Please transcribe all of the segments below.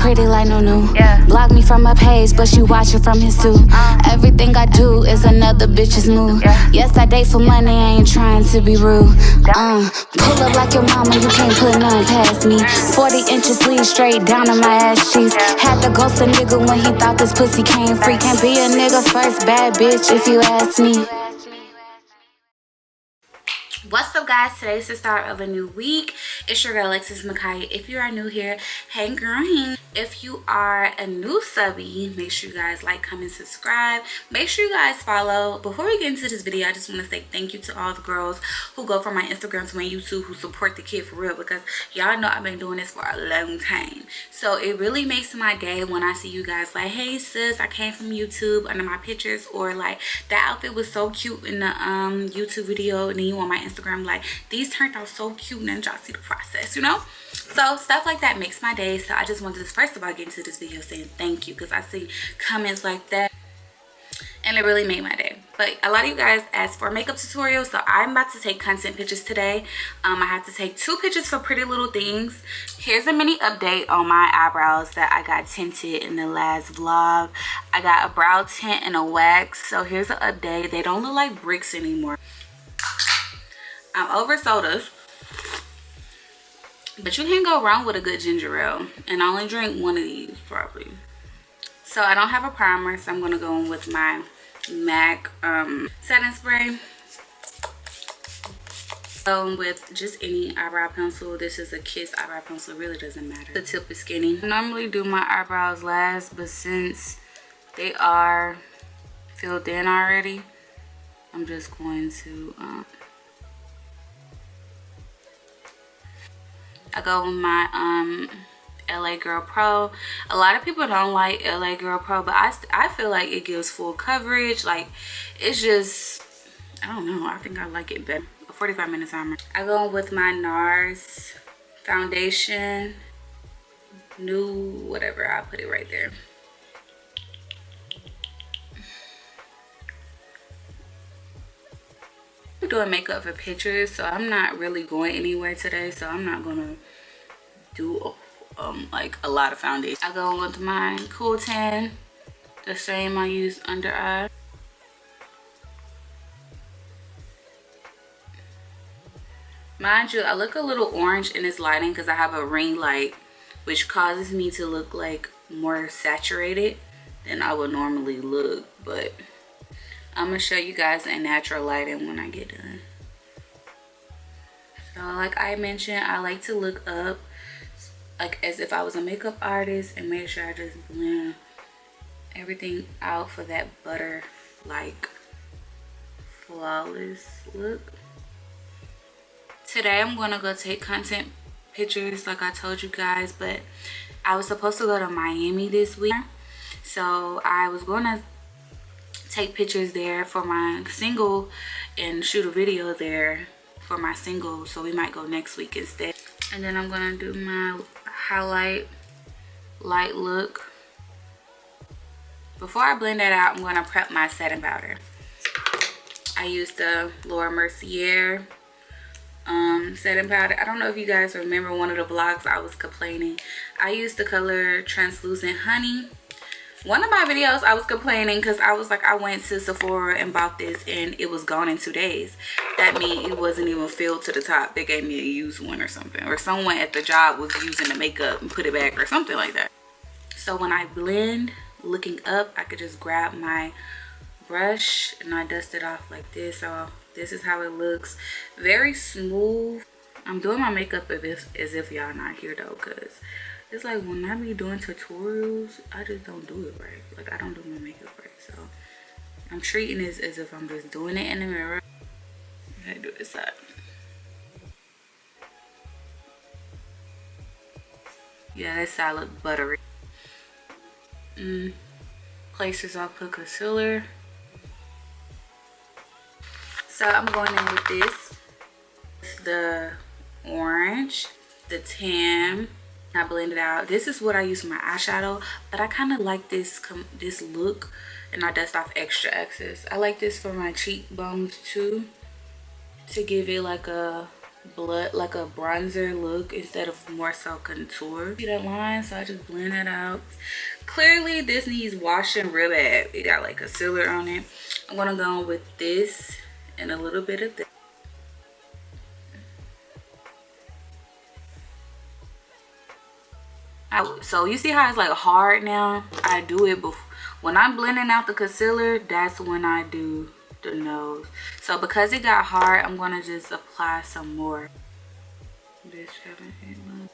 pretty like Nunu. Block me from her page, but she watch it from his too. Everything I do is another bitch's move. Yes, I date for money, I ain't trying to be rude. Pull up like your mama, you can't put none past me. 40 inches sleeve straight down to my ass cheeks. Had to ghost a nigga when he thought this pussy came free. Can't be a nigga first bad bitch if you ask me. What's up, guys? Today's the start of a new week. It's your girl Alexis Makai. If you are new here, hey girl. If you are a new subby, make sure you guys like, comment, subscribe. Make sure you guys follow. Before we get into this video, I just want to say thank you to all the girls who go from my Instagram to my YouTube, who support the kid for real, because y'all know I've been doing this for a long time. So it really makes my day when I see you guys like, hey sis, I came from YouTube under my pictures, or like that outfit was so cute in the YouTube video, and then you on my Instagram like, these turned out so cute, and then y'all see the process, you know? So stuff like that makes my day. So I just wanted to first of all get into this video saying thank you, because I see comments like that and it really made my day. But a lot of you guys asked for a makeup tutorial, so I'm about to take content pictures today. I have to take 2 pictures for Pretty Little Things. Here's a mini update on my eyebrows that I got tinted in the last vlog. I got a brow tint and a wax, so here's an update. They don't look like bricks anymore. I'm over sodas, but you can't go wrong with a good ginger ale, and I only drink one of these probably. So I don't have a primer, so I'm gonna go in with my MAC setting spray. With just any eyebrow pencil. This is a Kiss eyebrow pencil, it really doesn't matter. The tip is skinny. I normally do my eyebrows last, but since they are filled in already, I'm just going to I go with my LA Girl Pro. A lot of people don't like LA Girl Pro, but I feel like it gives full coverage. Like, it's just, I don't know, I think I like it better. A 45-minute timer. I go with my NARS foundation, new whatever, I'll put it right there. I'm doing makeup for pictures, so I'm not really going anywhere today, so I'm not gonna do like a lot of foundation. I go with my Cool Tan, the same I use under eye. Mind you, I look a little orange in this lighting because I have a ring light, which causes me to look like more saturated than I would normally look, but I'm gonna show you guys in natural lighting when I get done. So like I mentioned, I like to look up like as if I was a makeup artist and make sure I just blend everything out for that butter like flawless look. Today I'm gonna go take content pictures like I told you guys, but I was supposed to go to Miami this week, so I was gonna take pictures there for my single and shoot a video there for my single, so we might go next week instead. And then I'm gonna do my highlight light look. Before I blend that out, I'm gonna prep my setting powder. I used the Laura Mercier setting powder. I don't know if you guys remember one of the vlogs I was complaining. I used the color Translucent Honey. One of my videos I was complaining because I was like, I went to Sephora and bought this and it was gone in 2 days. That means it wasn't even filled to the top. They gave me a used one or something, or someone at the job was using the makeup and put it back or something like that. So when I blend looking up, I could just grab my brush and I dust it off like this. So this is how it looks. Very smooth. I'm doing my makeup as if y'all not here though, because it's like when I be doing tutorials, I just don't do it right. Like, I don't do my makeup right. So I'm treating this as if I'm just doing it in the mirror. I do this side. Yeah, this side look buttery. Places I'll put concealer. So I'm going in with this, the orange, the tan. I blend it out. This is what I use for my eyeshadow, but I kind of like this look, and I dust off extra excess. I like this for my cheekbones too, to give it like a blood, like a bronzer look instead of more so contour. See that line? So I just blend it out. Clearly this needs washing real bad. It got like concealer on it. I'm gonna go with this and a little bit of this. So you see how it's like hard now? I do it before. When I'm blending out the concealer, that's when I do the nose. So because it got hard, I'm gonna just apply some more. This 7, 8, 9.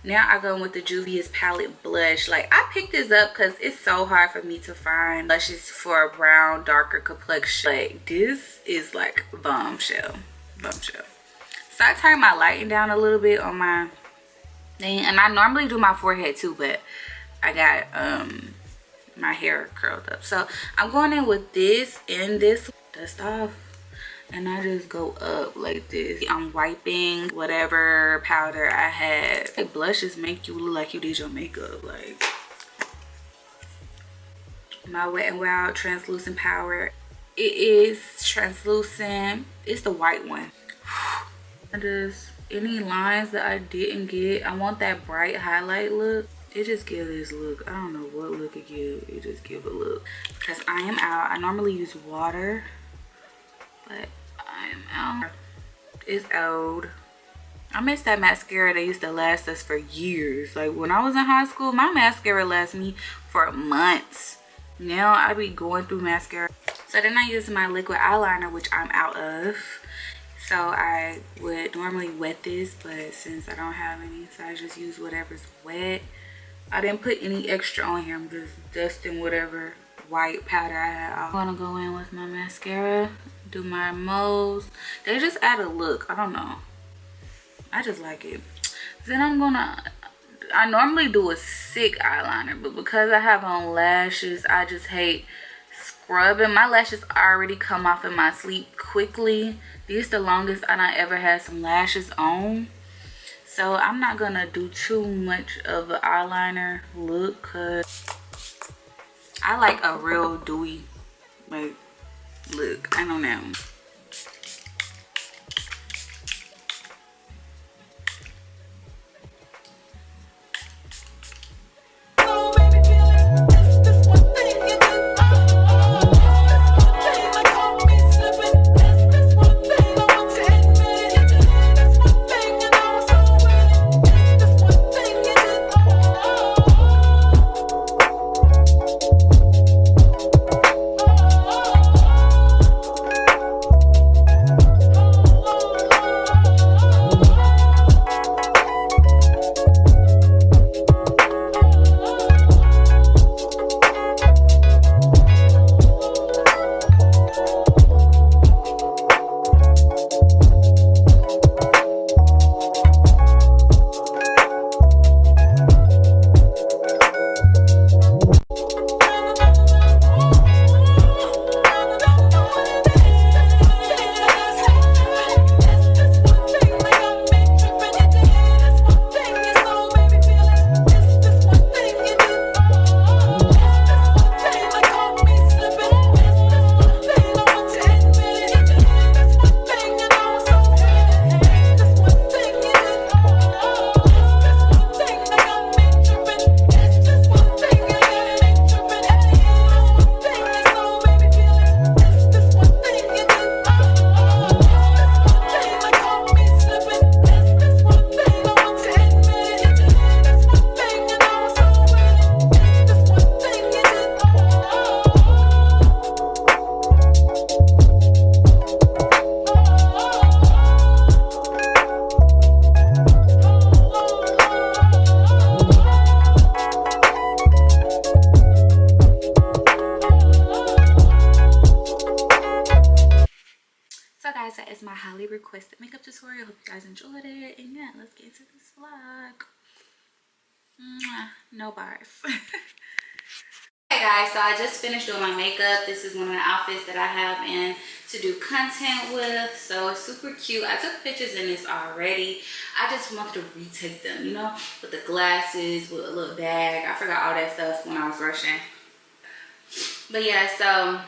Now I go with the Juvia's Palette Blush. Like, I picked this up because it's so hard for me to find blushes for a brown, darker complexion. Like, this is like bombshell. Bombshell. So I turned my lighting down a little bit on my thing. And I normally do my forehead too, but I got my hair curled up. So I'm going in with this and this. Dust off. And I just go up like this. I'm wiping whatever powder I had. Like, blushes make you look like you did your makeup. Like, my Wet n Wild translucent powder. It is translucent. It's the white one. Just any lines that I didn't get. I want that bright highlight look. It just gives this look. I don't know what look it gives. It just give a look. Because I am out. I normally use water, but I am out. It's old. I miss that mascara that used to last us for years. Like, when I was in high school, my mascara lasted me for months. Now I be going through mascara. So then I use my liquid eyeliner, which I'm out of. So I would normally wet this, but since I don't have any, so I just use whatever's wet. I didn't put any extra on here. I'm just dusting whatever white powder I had. I'm gonna go in with my mascara, do my moles. They just add a look. I don't know. I just like it. Then I normally do a thick eyeliner, but because I have on lashes, I just hate scrubbing. My lashes already come off in my sleep quickly. These the longest I ever had some lashes on. So I'm not gonna do too much of an eyeliner look because I like a real dewy like look. I don't know. That is my highly requested makeup tutorial. Hope you guys enjoyed it. And yeah, let's get into this vlog. No bars. Okay guys, so I just finished doing my makeup. This is one of the outfits that I have in to do content with, so it's super cute. I took pictures in this already. I just wanted to retake them, you know, with the glasses, with a little bag. I forgot all that stuff when I was rushing. But yeah, so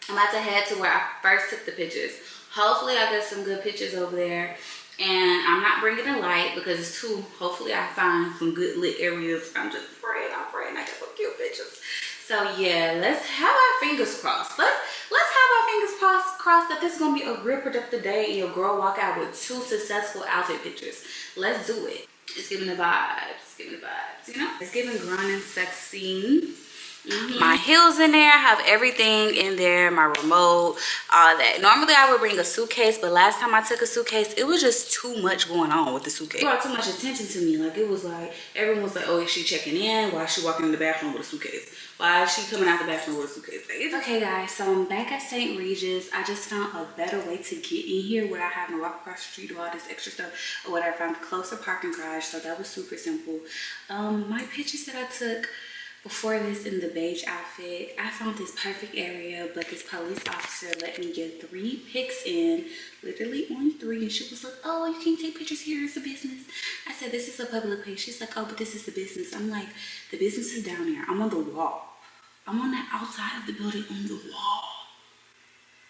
I'm about to head to where I first took the pictures. Hopefully I get some good pictures over there. And I'm not bringing a light because it's too, hopefully I find some good lit areas. I'm just praying I get some cute pictures. So yeah, let's have our fingers crossed. Let's have our fingers crossed that this is gonna be a real productive day and your girl walk out with 2 successful outfit pictures. Let's do it. It's giving the vibes, you know? It's giving grown and sexy. My heels in there, I have everything in there, my remote, all that. Normally I would bring a suitcase, but last time I took a suitcase, it was just too much going on with the suitcase. It brought too much attention to me. Like, it was like, everyone was like, oh, is she checking in? Why is she walking in the bathroom with a suitcase? Why is she coming out the bathroom with a suitcase? Okay guys, so I'm back at St. Regis. I just found a better way to get in here without having to walk across the street, do all this extra stuff or whatever. I found a closer parking garage, so that was super simple. My pictures that I took before this in the beige outfit, I found this perfect area, but this police officer let me get 3 pics in, literally on 3, and she was like, oh, you can't take pictures here, it's a business. I said, this is a public place. She's like, oh, but this is a business. I'm like, the business is down there. I'm on the wall. I'm on the outside of the building on the wall.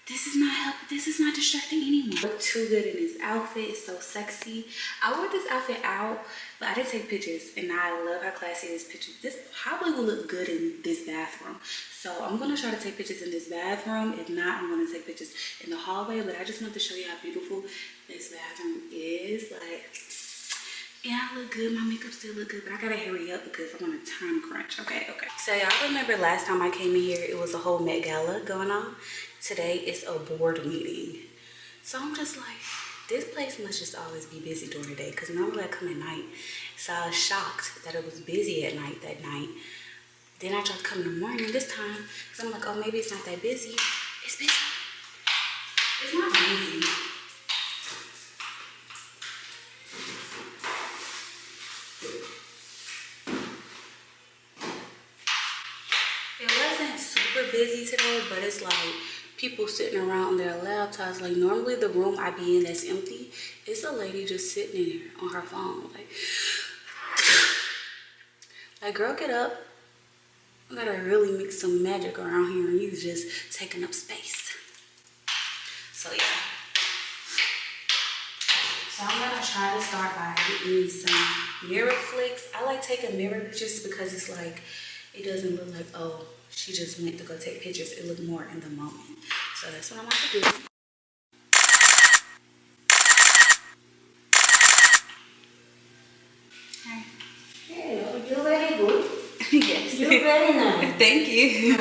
This is not helping. This is not distracting anyone. I look too good in this outfit. It's so sexy. I wore this outfit out, but I didn't take pictures, and I love how classy this picture. This probably will look good in this bathroom. So I'm gonna try to take pictures in this bathroom. If not, I'm gonna take pictures in the hallway. But I just wanted to show you how beautiful this bathroom is. Like, yeah, I look good. My makeup still look good, but I gotta hurry up because I'm on a time crunch. Okay. So y'all remember last time I came in here, it was a whole Met Gala going on. Today is a board meeting. So I'm just like, this place must just always be busy during the day because normally I come at night. So I was shocked that it was busy at night that night. Then I tried to come in the morning this time because I'm like, oh, maybe it's not that busy. It's busy. It's not busy. It wasn't super busy today, but it's like people sitting around on their laptops. Like, normally the room I be in that's empty, it's a lady just sitting in there on her phone. Like, girl, get up. I gotta really mix some magic around here and you just taking up space. So yeah. So I'm gonna try to start by getting me some mirror flicks. I like taking mirror pictures because it's like, it doesn't look like, oh, she just went to go take pictures. It looked more in the moment. So that's what I'm about to do. Hi. Hey, you're very good. Yes. You're very nice. Thank you.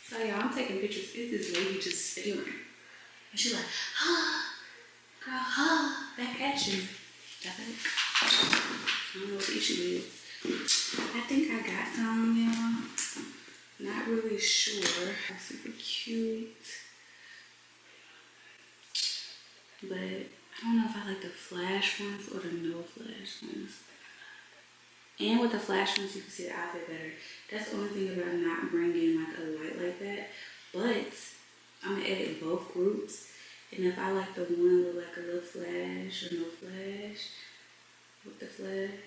So y'all, I'm taking pictures. It's this lady just staring. And she's like, girl, back at you. I don't know what the issue is. I think I got some, y'all. Not really sure. Super cute. But I don't know if I like the flash ones or the no flash ones. And with the flash ones, you can see the outfit better. That's the only thing about not bringing like a light like that. But I'm gonna edit both groups. And if I like the one with like a little flash or no flash, with the flash.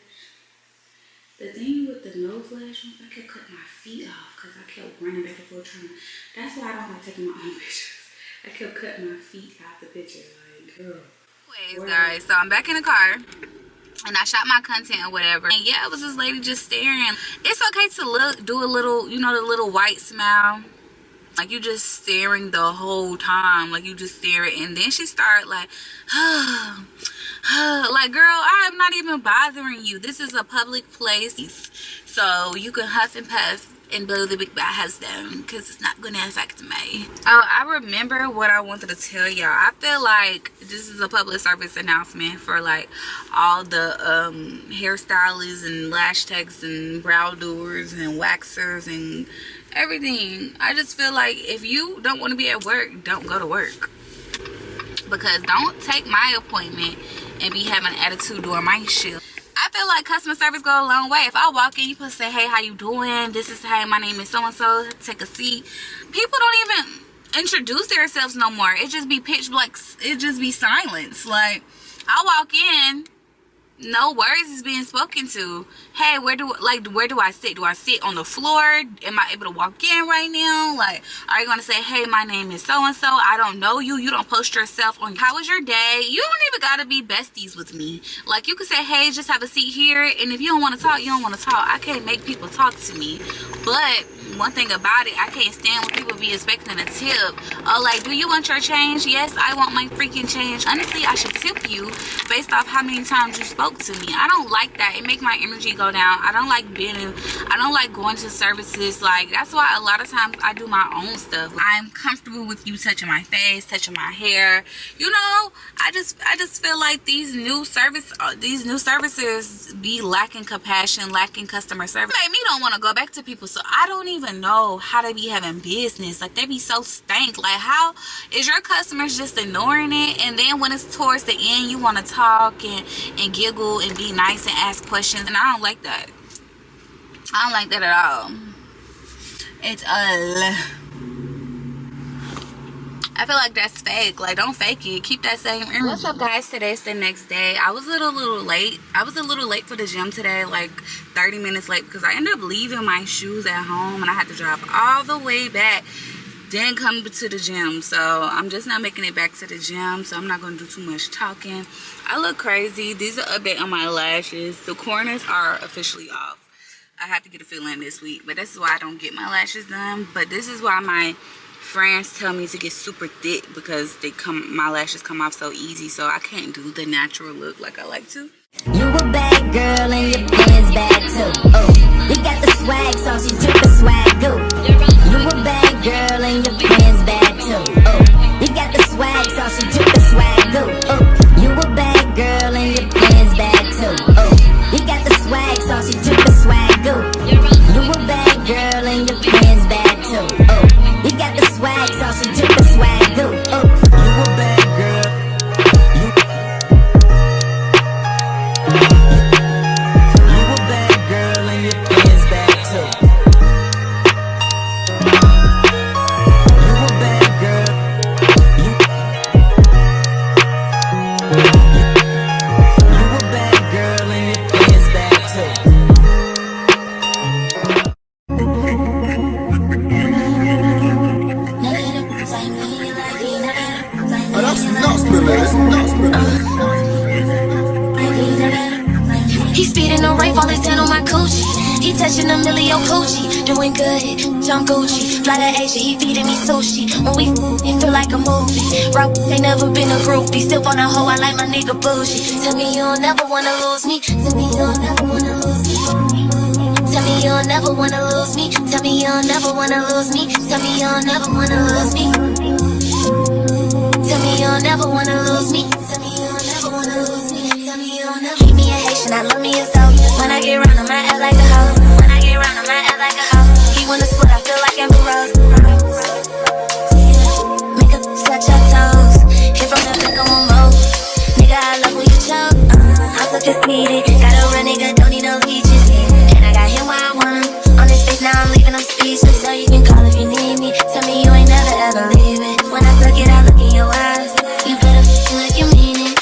The thing with the no flash ones, I kept cutting my feet off because I kept running back and forth trying. That's why I don't like taking my own pictures. I kept cutting my feet out the picture. Like, girl. Anyways, guys, so I'm back in the car and I shot my content or whatever, and yeah, it was this lady just staring. It's okay to do a little, you know, the little white smile, like you just staring the whole time, like you just stare. And then she started like, like, girl, I am not even bothering you. This is a public place, so you can huff and puff and blow the big bad house down because it's not gonna affect me. Oh, I remember what I wanted to tell y'all. I feel like this is a public service announcement for like all the hairstylists and lash techs and brow doers and waxers and everything. I just feel like if you don't want to be at work, don't go to work. because don't take my appointment and be having an attitude during my shift. I feel like customer service go a long way. If I walk in, you supposed to say, hey, how you doing? This is, hey, my name is so-and-so. Take a seat. People don't even introduce themselves no more. It just be pitch black. It just be silence. Like, I walk in, no words is being spoken to. Hey, where do I sit? Do I sit on the floor? Am I able to walk in right now? Like, are you gonna say, hey, my name is so and so, I don't know you, you don't post yourself on how was your day? You don't even gotta be besties with me. Like, you can say, hey, just have a seat here, and if you don't want to talk, you don't want to talk. I can't make people talk to me. But one thing about it, I can't stand when people be expecting a tip. Oh, like, do you want your change? Yes, I want my freaking change. Honestly, I should tip you based off how many times you spoke to me. I don't like that. It make my energy go down. I don't like going to services. Like, that's why a lot of times I do my own stuff. I'm comfortable with you touching my face, touching my hair. You know, I just feel like these new services be lacking compassion, lacking customer service. It made me don't want to go back to people. So I don't even know how they be having business. Like, they be so stank. Like, how is your customers just ignoring it, and then when it's towards the end you want to talk and giggle and be nice and ask questions? And I don't like that. I don't like that at all. I feel like that's fake. Like, don't fake it. Keep that same energy. What's up, guys? Today's the next day. I was a little late. I was a little late for the gym today, like 30 minutes late, because I ended up leaving my shoes at home and I had to drive all the way back, then come to the gym. So I'm just not making it back to the gym, so I'm not going to do too much talking. I look crazy. These are update on my lashes. The corners are officially off. I have to get a fill in this week, but this is why I don't get my lashes done. But this is why my friends tell me to get super thick, because my lashes come off so easy, so I can't do the natural look like I like to. You a bad girl and your pants bad too. Oh, you got the swag, so she drip the swag go. You a bad girl and your pants bad too. Oh, you got the swag, so she drip the swag go. Oh, you a bad girl and your pants bad too. Oh, you got the swag, so she drip the swag go. You a bad girl and your pants bad too. Oh, you got the swag, so she drip the swag go. Oh, you a bad girl. You a bad girl and your pants bad too. You a bad girl. You a bad girl and your pants bad too. Oh, that's nuts, man. That's nuts, man. He's speeding on right, all his hand on my coochie. He touching a million coochie, doing good, jump Gucci. Fly to Asia, he feeding me sushi. When we it feel like a movie. Rock, ain't never been a groupie. Still on a hoe, I like my nigga bougie. Tell me you'll never wanna lose me. Tell me you'll never wanna lose me. Tell me you'll never wanna lose me. Tell me you'll never wanna lose me. Tell me you'll never wanna lose me. Tell me you'll never wanna lose me. Tell me you'll never wanna lose me. Tell me you'll never. Keep me a Haitian, I love me a soul. When I get round, I might act like a hoe. When I get round, I might act like a hoe. He wanna split, I feel like Amber Rose. Make a touch your toes. Hit from the back, I want more. Nigga, I love when you choke. I'm so conceited. Got a real nigga, don't need no leeches. And I got him where I want him. On his face, now I'm leaving him speechless. So you can call if you need me. Tell me you ain't never ever leaving. When I suck it, I look in your eyes. You better like you mean it.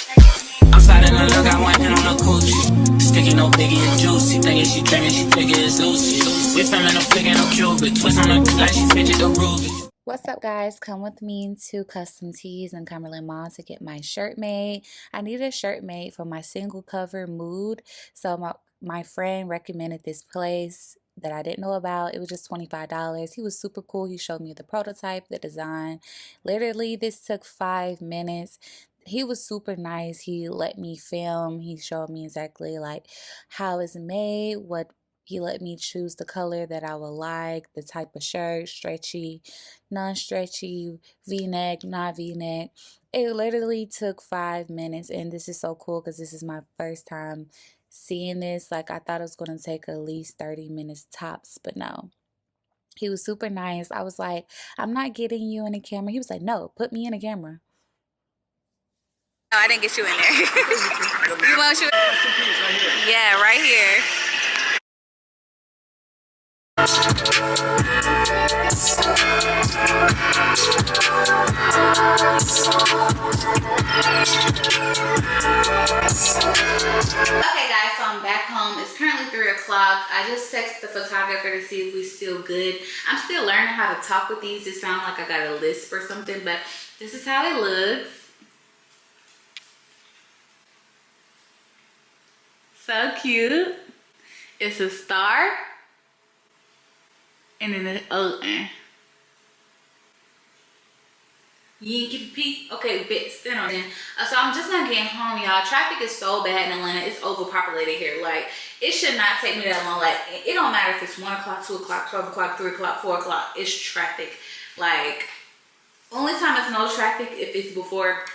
I'm sliding the look, I went in on the coochie. Sticky, no biggie and juicy. Thinking she drinking, she thinking it's Lucy. We filming no flicking, no Cupid. Twist on her like she fidget the Ruby. What's up, guys? Come with me to Custom Tees in Cumberland Mall to get my shirt made. I need a shirt made for my single cover mood, so my friend recommended this place that I didn't know about. It was just $25. He was super cool. He showed me the prototype, the design. Literally, this took 5 minutes. He was super nice. He let me film. He showed me exactly like how it's made, he let me choose the color that I would like, the type of shirt, stretchy, non-stretchy, V-neck, not V-neck. It literally took 5 minutes, and this is so cool because this is my first time seeing this. Like, I thought it was going to take at least 30 minutes tops, but no. He was super nice. I was like, I'm not getting you in the camera. He was like, no, put me in the camera. No, I didn't get you in there. You want you? Yeah, right here. Okay guys, so I'm back home. It's currently 3 o'clock. I just texted the photographer to see if we're still good. I'm still learning how to talk with these. It sounds like I got a lisp or something, but this is how it looks. So cute. It's a star. And then the you ain't get the peek? Okay, bet stand on it. So I'm just not getting home, y'all. Traffic is so bad in Atlanta. It's overpopulated here. Like, it should not take me that long. Like, it don't matter if it's 1 o'clock, 2 o'clock, 12 o'clock, 3 o'clock, 4 o'clock. It's traffic. Like, only time it's no traffic if it's before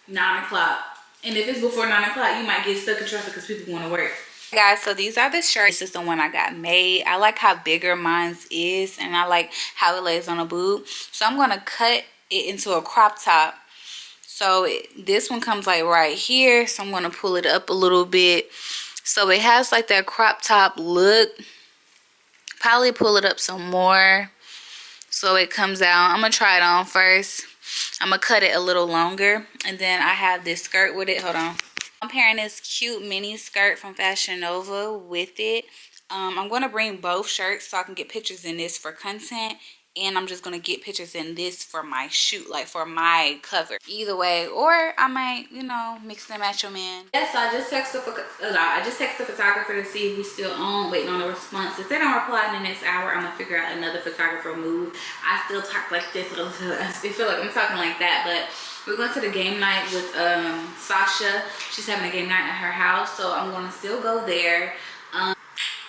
9 o'clock. And if it's before 9 o'clock, you might get stuck in traffic because people want to work. Guys, so these are the shirts. This is the one I got made. I like how bigger mine's is, and I like how it lays on a boob. So I'm gonna cut it into a crop top. So this one comes like right here, so I'm gonna pull it up a little bit so it has like that crop top look. Probably pull it up some more so it comes out. I'm gonna try it on first. I'm gonna cut it a little longer, and then I have this skirt with it. Hold on. I'm pairing this cute mini skirt from Fashion Nova with it. I'm going to bring both shirts so I can get pictures in this for content. And I'm just going to get pictures in this for my shoot, like for my cover. Either way, or I might, you know, mix and match them in. Yes, I just texted the photographer to see if we still on, waiting on a response. If they don't reply in the next hour, I'm going to figure out another photographer move. I still talk like this. I feel like I'm talking like that, but we're going to the game night with Sasha. She's having a game night at her house, so I'm going to still go there.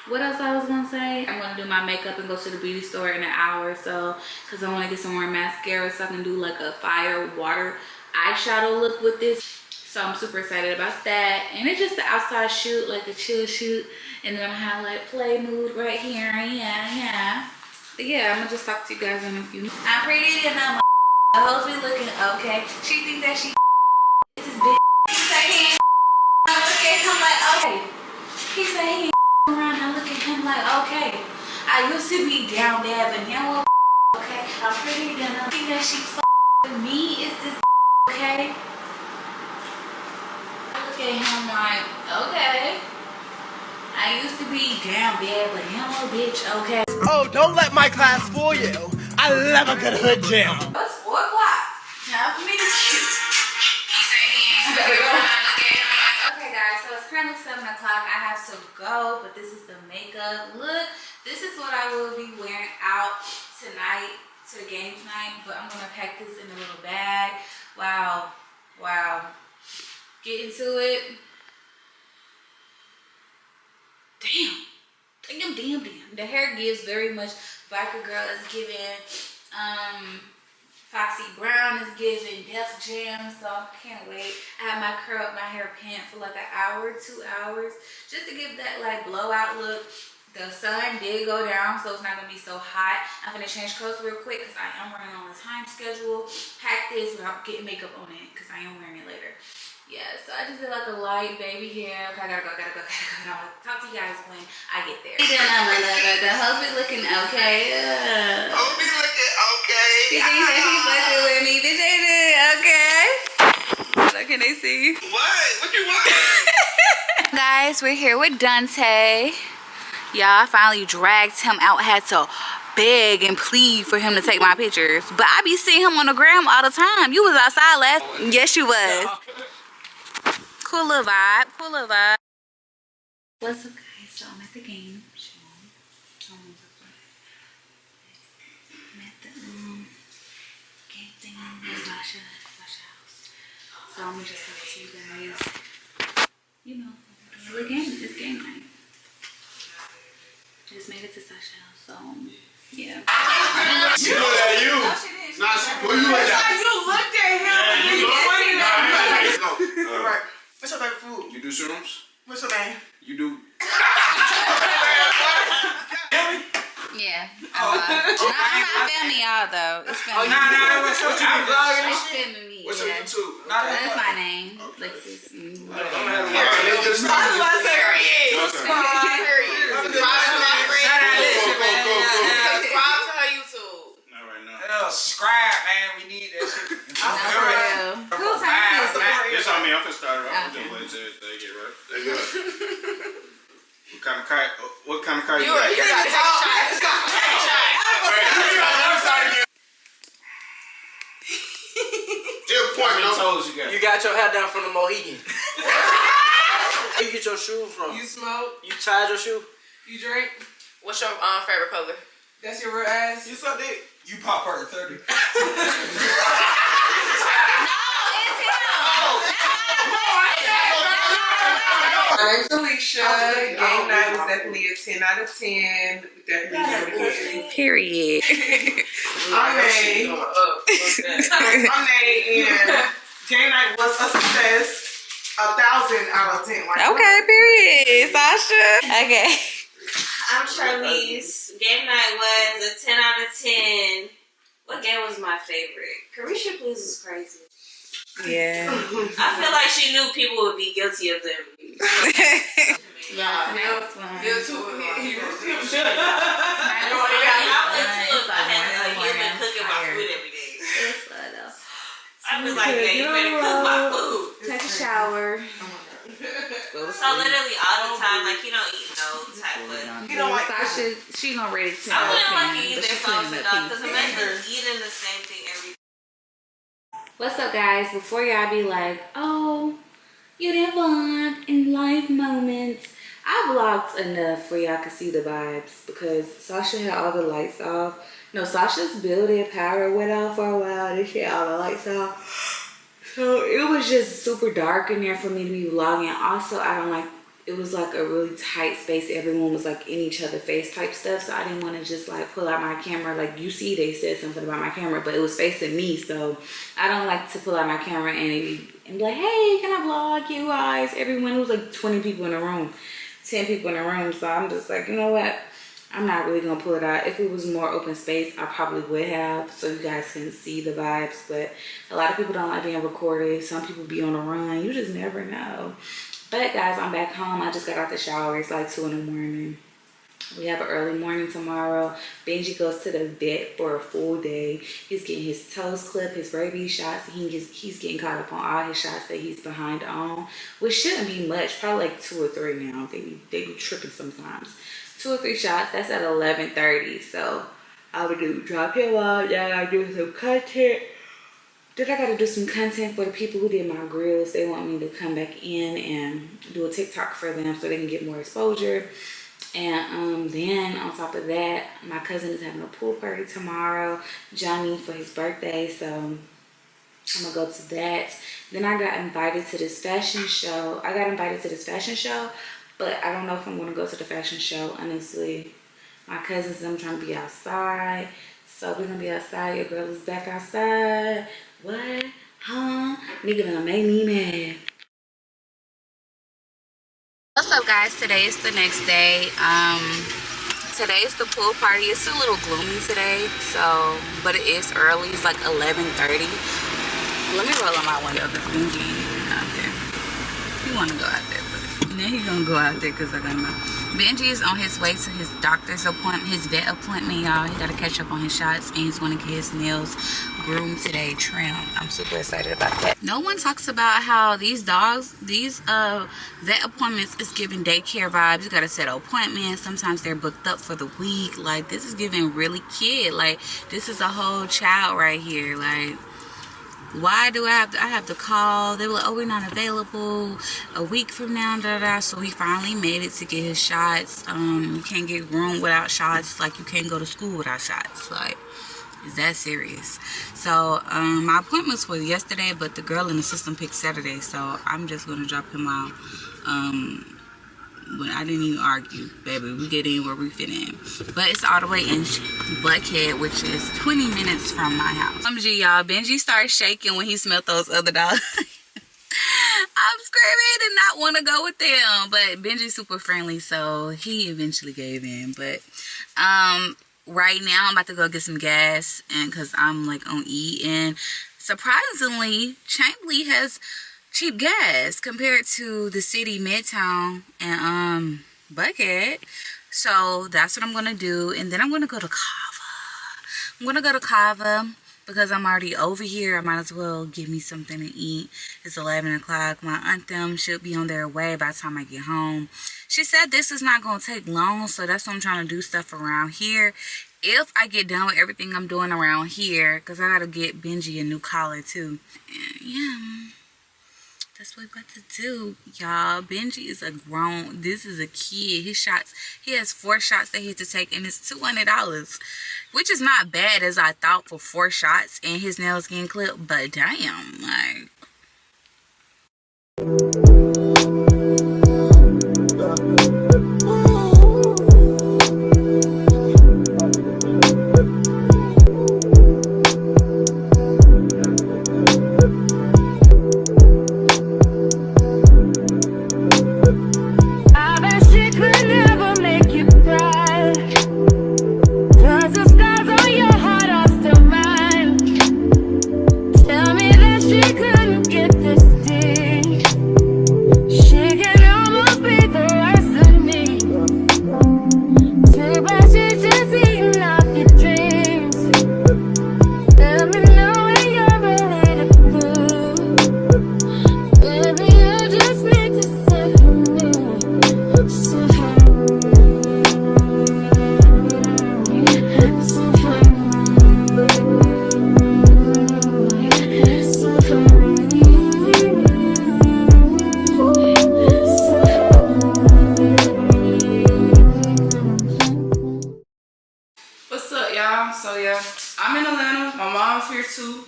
What else I was going to say? I'm going to do my makeup and go to the beauty store in an hour or so because I want to get some more mascara so I can do like a fire water eyeshadow look with this. So I'm super excited about that. And it's just the outside shoot, like a chill shoot. And then I'm going to have like play mood right here. Yeah. But yeah, I'm going to just talk to you guys in a few minutes. I'm pretty enough. The hoes be looking okay. She think that she this bitch. He say he I look at him like okay. He say he around. I look at him like okay. I used to be down bad, but now okay. I'm pretty enough. Think that she with me. Is this okay? I look at him like okay. I used to be down bad, but now bitch okay. Oh, don't let my class fool you. I love a good hood jam. It's 4 o'clock. Time for me to shoot. Okay guys, so it's currently 7 o'clock. I have to go, but this is the makeup look. This is what I will be wearing out tonight to the game tonight, but I'm gonna pack this in a little bag. Wow. Get into it. Damn. The hair gives very much Biker Girl is giving, Foxy Brown is giving Def Jam, so I can't wait. I have my curl up my hair pant for like an hour, 2 hours, just to give that like blowout look. The sun did go down, so it's not gonna be so hot. I'm gonna change clothes real quick because I am running on a time schedule. Pack this without getting makeup on it because I am wearing it later. Yeah, so I just did like a light baby hair. Okay, I gotta go. I'll talk to you guys when I get there. The hoes be looking okay. Hoes be looking okay. You think that he fucking with me? Bitch, ain't it okay? So can they see? What you want? Guys, we're here with Dante. Y'all, I finally dragged him out. Had to beg and plead for him to take my pictures. But I be seeing him on the gram all the time. You was outside last. Yes, you was. Cool little vibe. What's up, guys? So I'm at the game. I'm at the game thing with Sasha house. So I'm gonna just talk to you guys. You know, the game. It's game night. Just made it to Sasha house. So yeah. She looked at you. No, she didn't. Nah, well, you like that. You looked at him. Yeah, you looked. All right. What's your favorite food? You do shrooms? What's your name? You do. Yeah. Oh, I'm not filming y'all though. It's filming me. What's your vlogging? It's filming me. What's your Yeah. YouTube? That's my name. Lexus. Subscribe, man. We need that shit. Who's saying this? It's on me. I'm finna start it. I'm just waiting till they get right. They good. What kind of car you got? You got to take a shot. Let's go. Take a shot. Just point, no toes you got. You got your hair down from the Mohican. Where you get your shoes from? You smoke? You tied your shoe? You drink? What's your favorite color? That's your real ass? You suck dick? You pop her at 30. My name's Alicia. Game night was definitely a 10 out of 10. Definitely good. Period. I'm Nay. I'm Nay, and game night was a success. 1,000 out of 10. Like, Okay, period. Sasha. Okay. I'm Charlize. Game night was a 10 out of 10. What game was my favorite? Carisha Please was crazy. Yeah. I feel like she knew people would be guilty of them. Yeah, today was fun. You too. I had been cooking my food every day. It's fun though. I was like, yeah, you better cook my food. Take a shower. So literally all the time, like you don't eat no type of. You don't like Sasha, she gonna rate it 10 I out wouldn't of like 10, to eat but their she's sauce cleaning enough up because pizza. imagine eating the same thing every day. What's up, guys? Before y'all be like, oh, you didn't vlog in life moments. I vlogged enough for y'all could see the vibes because Sasha had all the lights off. No, Sasha's building power went out for a while. Then she had all the lights off. So it was just super dark in there for me to be vlogging. Also, I don't like, it was like a really tight space. Everyone was like in each other's face type stuff. So I didn't want to just like pull out my camera. Like you see they said something about my camera, but it was facing me. So I don't like to pull out my camera and be like, hey, can I vlog you guys? Everyone, it was like 20 people in the room, 10 people in the room. So I'm just like, you know what? I'm not really gonna pull it out. If it was more open space, I probably would have, so you guys can see the vibes. But a lot of people don't like being recorded. Some people be on the run. You just never know. But guys, I'm back home. I just got out the shower. It's like 2 in the morning. We have an early morning tomorrow. Benji goes to the vet for a full day. He's getting his toes clipped, his rabies shots. He's getting caught up on all his shots that he's behind on, which shouldn't be much. Probably like 2 or 3 now. They be tripping sometimes. 2 or 3 shots. That's at 11:30. So I would drop him off. Yeah, I do some content. Then I gotta do some content for the people who did my grills. They want me to come back in and do a TikTok for them so they can get more exposure. And then on top of that, my cousin is having a pool party tomorrow, Johnny, for his birthday. So I'm gonna go to that. Then I got invited to this fashion show. But I don't know if I'm gonna go to the fashion show, honestly. My cousins and I'm trying to be outside. So we're gonna be outside. Your girl is back outside. What? Huh? Nigga done made me mad. What's up, guys? Today is the next day. Today is the pool party. It's a little gloomy today, so, but it is early. It's like 11:30. Let me roll on my window because Benji out there. He want to go out there, but then he gonna go out there because I got him out. Benji is on his way to his doctor's appointment, his vet appointment, y'all. He got to catch up on his shots, and he's going to get his nails groomed today, trimmed. I'm super excited about that. No one talks about how these vet appointments is giving daycare vibes. You got to set an appointment. Sometimes they're booked up for the week. Like, this is giving really kid. Like, this is a whole child right here. Like, why do I have to call? They were like, oh, we're not available a week from now, So he finally made it to get his shots. You can't get groomed without shots. Like, you can't go to school without shots. Like, is that serious? So my appointment was yesterday, but the girl in the system picked Saturday, so I'm just gonna drop him out. But I didn't even argue, baby. We get in where we fit in. But it's all the way in Buckhead, which is 20 minutes from my house. Y'all, Benji started shaking when he smelled those other dogs. I'm screaming and not want to go with them. But Benji's super friendly, so he eventually gave in. But right now I'm about to go get some gas, and because I'm like on E, and surprisingly Chamblee has cheap gas compared to the city, Midtown, and Buckhead. So that's what I'm gonna do, and then I'm gonna go to Kava. I'm gonna go to Kava because I'm already over here. I might as well give me something to eat. It's 11 o'clock. My aunt them should be on their way by the time I get home. She said this is not gonna take long, so that's why I'm trying to do stuff around here. If I get done with everything I'm doing around here, because I gotta get Benji a new collar too. And yeah, that's what we're about to do, y'all. Benji is a grown, this is a kid. His shots, he has 4 shots that he has to take, and it's $200, which is not bad as I thought for 4 shots and his nails getting clipped, but damn, like. So yeah, I'm in Atlanta. My mom's here too.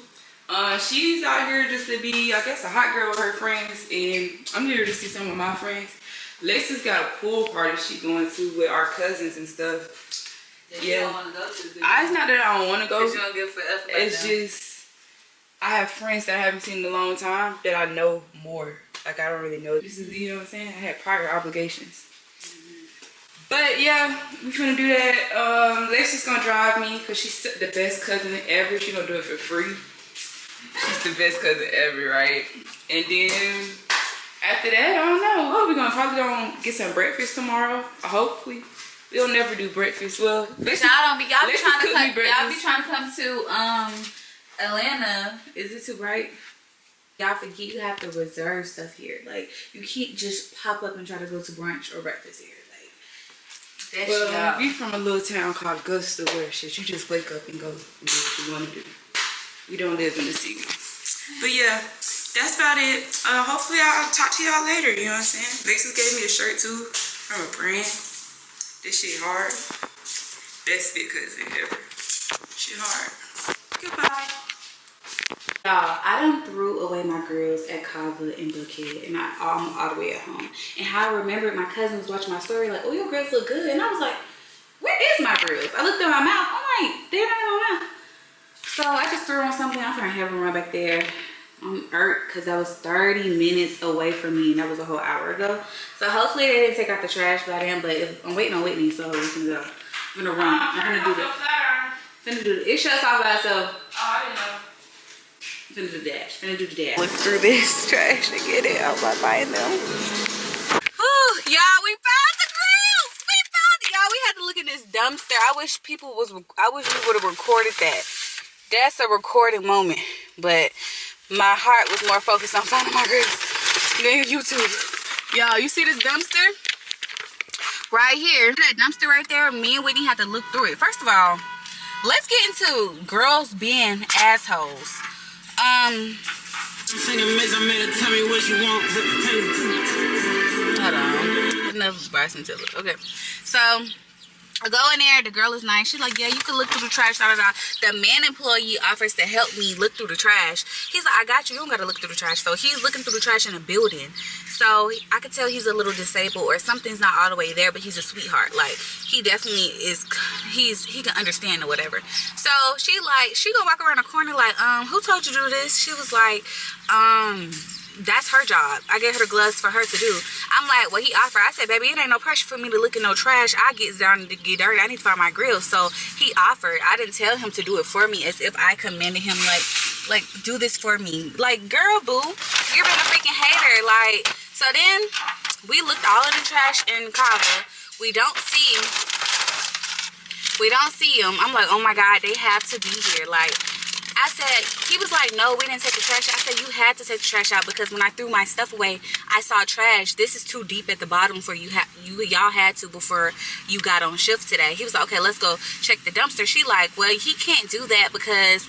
She's out here just to be, I guess, a hot girl with her friends, and I'm here to see some of my friends. Lexi's got a pool party she going to with our cousins and stuff. Yeah, it's not that I don't want to go. You don't give for us it's them. just I have friends that I haven't seen in a long time that I know more. Like I don't really know. This is, you know what I'm saying? I had prior obligations. But yeah, we're gonna do that. Lexi's gonna drive me because she's the best cousin ever. She's gonna do it for free. She's the best cousin ever, right? And then after that, I don't know. Well, we're probably gonna get some breakfast tomorrow. Hopefully. We'll never do breakfast. Well, y'all be trying to come to Atlanta. Is it too bright? Y'all forget you have to reserve stuff here. Like you can't just pop up and try to go to brunch or breakfast here. Like well, we from a little town called Augusta where shit you just wake up and go and do what you want to do. We don't live in the city. But yeah, that's about it. Hopefully I'll talk to y'all later, you know what I'm saying? Lexus gave me a shirt too from a brand. This shit hard. Best fit cousin ever. Shit hard. Goodbye. Y'all, I done threw away my Girlies at Kava and Buckhead, and I'm all the way at home. And how I remembered my cousin was watching my story like, oh, your Girlies look good. And I was like, where is my Girlies? I looked at my mouth. I'm like, they're not in my mouth. So I just threw on something. I'm trying to have them right back there. I'm irked because that was 30 minutes away from me, and that was a whole hour ago. So hopefully they didn't take out the trash by then, but if, I'm waiting on Whitney, so we can go. I'm gonna run. I'm gonna do that. Finna do it. It shuts off by itself. Oh, I didn't know. Finna do the dash. Finna do the dash. Look through this trash to get it. I'm not buying them. Whew, y'all, we found the Grillz. We found it. Y'all, we had to look at this dumpster. I wish we would have recorded that. That's a recorded moment. But my heart was more focused on finding my Grillz than YouTube. Y'all, you see this dumpster? Right here. That dumpster right there, me and Whitney had to look through it. First of all, let's get into girls being assholes. Hold on. Enough Bryson Tiller. Okay. So I go in there, the girl is nice. She's like, yeah, you can look through the trash. Da, da, da. The man employee offers to help me look through the trash. He's like, I got you. You don't got to look through the trash. So he's looking through the trash in a building. So I could tell he's a little disabled or something's not all the way there, but he's a sweetheart. Like, he definitely is, he can understand or whatever. So she gonna walk around the corner like, who told you to do this? She was like, that's her job. I gave her the gloves for her to do. I'm like, well, he offered. I said, baby, it ain't no pressure for me to look at no trash. I get down to get dirty. I need to find my grill. So he offered. I didn't tell him to do it for me as if I commanded him, like do this for me. Like, girl, boo, you're being a freaking hater. Like, so then we looked all of the trash in Kava. We don't see them. I'm like, oh my God, they have to be here. Like, I said, he was like, no, we didn't take the trash out. I said, you had to take the trash out because when I threw my stuff away, I saw trash. This is too deep at the bottom for you. Y'all had to before you got on shift today. He was like, okay, let's go check the dumpster. She like, well, he can't do that because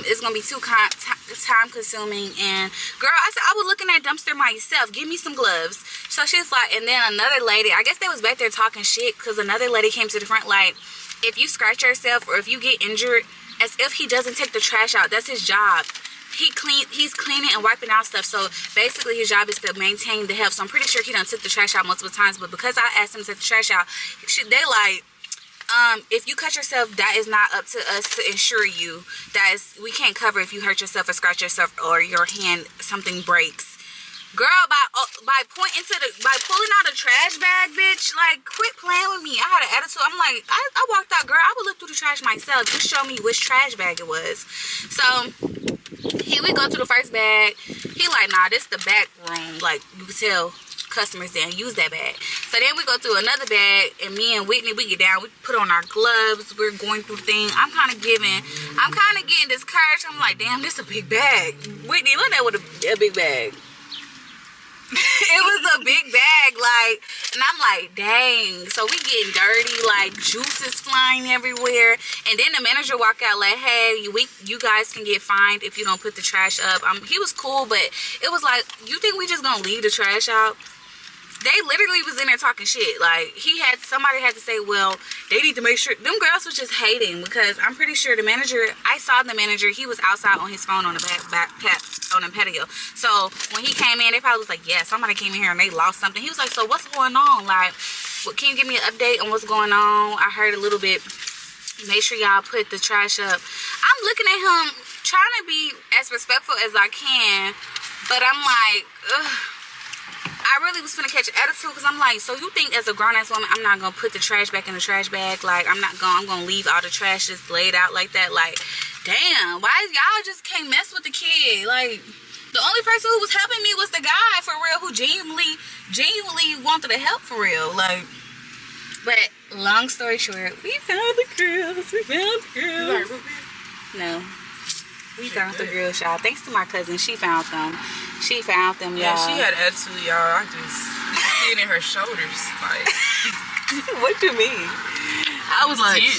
it's gonna be too time consuming. And girl, I said, I was looking at dumpster myself. Give me some gloves. So she's like, and then another lady, I guess they was back there talking shit because another lady came to the front like, if you scratch yourself or if you get injured, as if he doesn't take the trash out. That's his job. He's cleaning and wiping out stuff. So basically his job is to maintain the health. So I'm pretty sure he done took the trash out multiple times. But because I asked him to take the trash out, they like, if you cut yourself, that is not up to us to insure you. That is, we can't cover if you hurt yourself or scratch yourself or your hand, something breaks. Girl, by pulling out a trash bag, bitch, like, quit playing with me. I had an attitude. I'm like, I walked out, girl, I would look through the trash myself. Just show me which trash bag it was. So here we go to the first bag. He like, nah, this the back room. Like, you can tell customers didn't use that bag. So then we go through another bag, and me and Whitney, we get down, we put on our gloves, we're going through things. I'm kind of getting this courage. I'm like, damn, this a big bag. Whitney, look at that with a big bag. It was a big bag, like, and I'm like, dang. So we getting dirty, like, juice is flying everywhere. And then the manager walked out like, hey, you guys can get fined if you don't put the trash up. He was cool, but it was like, you think we just gonna leave the trash out? They literally was in there talking shit. Like, somebody had to say, well, they need to make sure. Them girls was just hating because I'm pretty sure the manager, I saw the manager, he was outside on his phone on the on the patio. So when he came in, they probably was like, yeah, somebody came in here and they lost something. He was like, so what's going on? Like, can you give me an update on what's going on? I heard a little bit. Make sure y'all put the trash up. I'm looking at him trying to be as respectful as I can, but I'm like, ugh. I really was finna catch an attitude because I'm like, so you think as a grown-ass woman I'm not gonna put the trash back in the trash bag? Like, I'm gonna leave all the trash just laid out like that? Like, damn, why y'all just can't mess with the kid? Like, the only person who was helping me was the guy, for real, who genuinely wanted to help, for real. Like, but long story short, we found the girls. No. We found the Grillz, y'all. Thanks to my cousin, she found them. Y'all. Yeah, she had attitude, y'all. I just see it in her shoulders. Like, what you mean? I was like, man,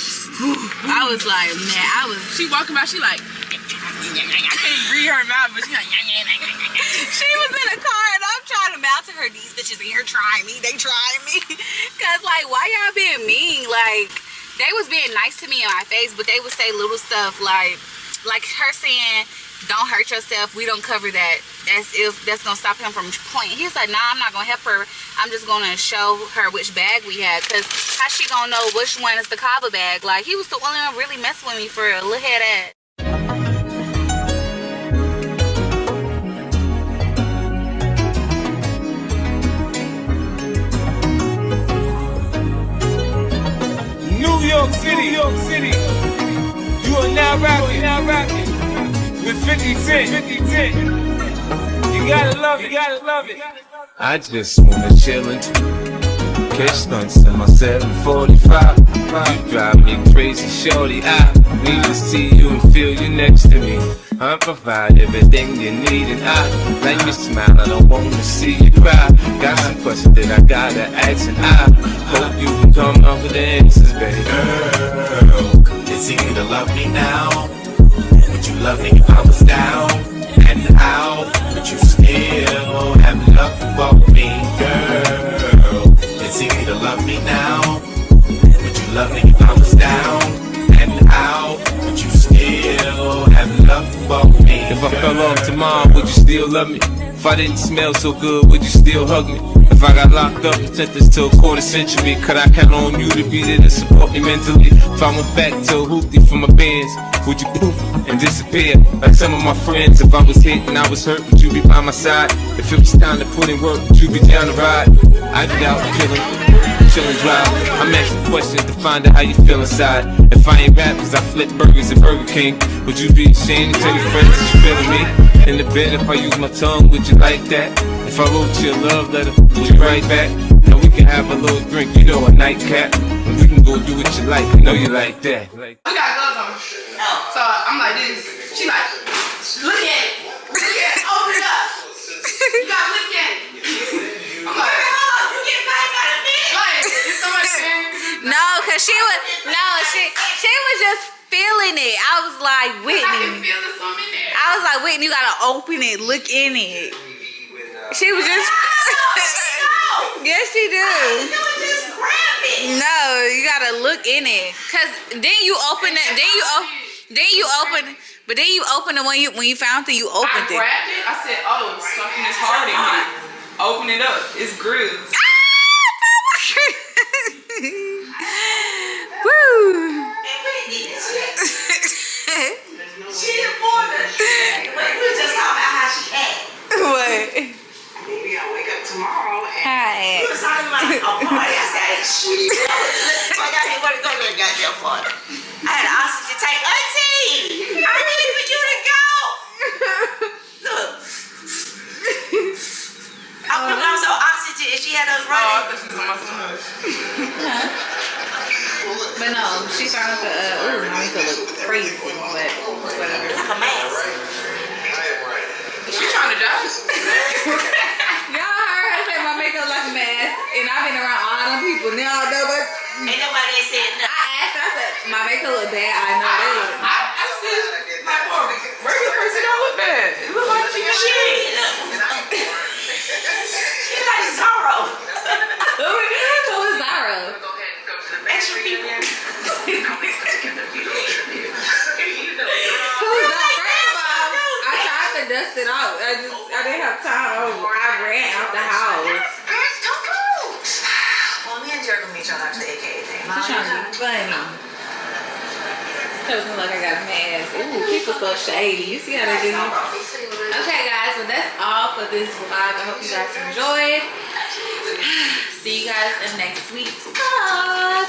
she walking by, she like, I can't read her mouth, but she like, she was in a car and I'm trying to mouth to her. These bitches in here trying me. They trying me. Cause like, why y'all being mean? Like, they was being nice to me in my face, but they would say little stuff like her saying, don't hurt yourself, we don't cover that, as if that's gonna stop him from pointing. He was like, nah, I'm not gonna help her, I'm just gonna show her which bag we had, because how she gonna know which one is the Kava bag? Like, he was the only one really messing with me for a little head ass. New York City, you are now rocking with 50 Cent. You gotta love it. I just wanna chill and catch stunts in my 745. You drive me crazy, shorty. I need to see you and feel you next to me. I provide everything you need, and I like your smile. I don't wanna see you cry. Got some questions that I gotta ask, and I hope you can come up with the answers, baby. Girl, it's easy to love me now. Would you love me if I was down and out? Would you still have love for me, girl? It's easy to love me now. Would you love me if I was down and out? Would you still have love for me, If I fell off tomorrow, would you still love me? If I didn't smell so good, would you still hug me? If I got locked up and sentenced to a quarter century, could I count on you to be there to support me mentally? If I went back to a hoopty for my bands, would you poof? and disappear like some of my friends. If I was hit and I was hurt, would you be by my side? If it was time to put in work, would you be down to ride? I'd be out killing, chilling drive. I'm asking questions to find out how you feel inside. If I ain't rap cause I flip burgers at Burger King, would you be ashamed to tell your friends that you feeling me? In the bed, if I use my tongue, would you like that? If I wrote you a love letter, would you write back? Now we can have a little drink, you know, a nightcap, and we can go do what you like. I know you like that. We got gloves on. So I'm like this. She like, look at it. Look at it. Open it up. You gotta look at it. I'm like, oh, you get paid by the minute. Like, is somebody saying? No, cause she was just feeling it. I was like, Whitney. I can feel the something in there. I was like, Whitney, you gotta open it, look in it. She was just. Yes, she do. Just grab it. No, you gotta look in it, cause then you open it. Then you open. But then you open it when you found it. You opened it. I grabbed it. I said, "Oh, something is hard in here." Open it up. It's Grillz. Woo. She informed us. We were just talking about how she acted. What? Maybe I'll wake up tomorrow and Hi. We was talking about a party. I said, shit. Like, I didn't want to go to the goddamn party. I had an oxygen tank. Auntie, I'm ready for you to go. Look. I put on some oxygen and she had us running. oh, I thought she was on my stomach. But no, she found the Monica look crazy, but whatever. Like a mask. She trying to die. Y'all heard her say my makeup like a mask, and I've been around all them people. Now know, but Ain't nobody said nothing. I asked, I said, my makeup look bad. I know that. I said, like, for a regular person, don't look bad. It look like she got shit. She like Zorro. Who is Zara? Extra people. Who's that? First of all, I tried to dust it out. I didn't have time. I ran out the house. Don't go. Well, me and Jerry gonna meet y'all after the AKA thing. She's trying to be funny. Doesn't look like I got a mask. Ooh, people so shady. You see how they do? Okay, guys. So that's all for this vlog. I hope you guys enjoyed. See you guys in next week's vlog.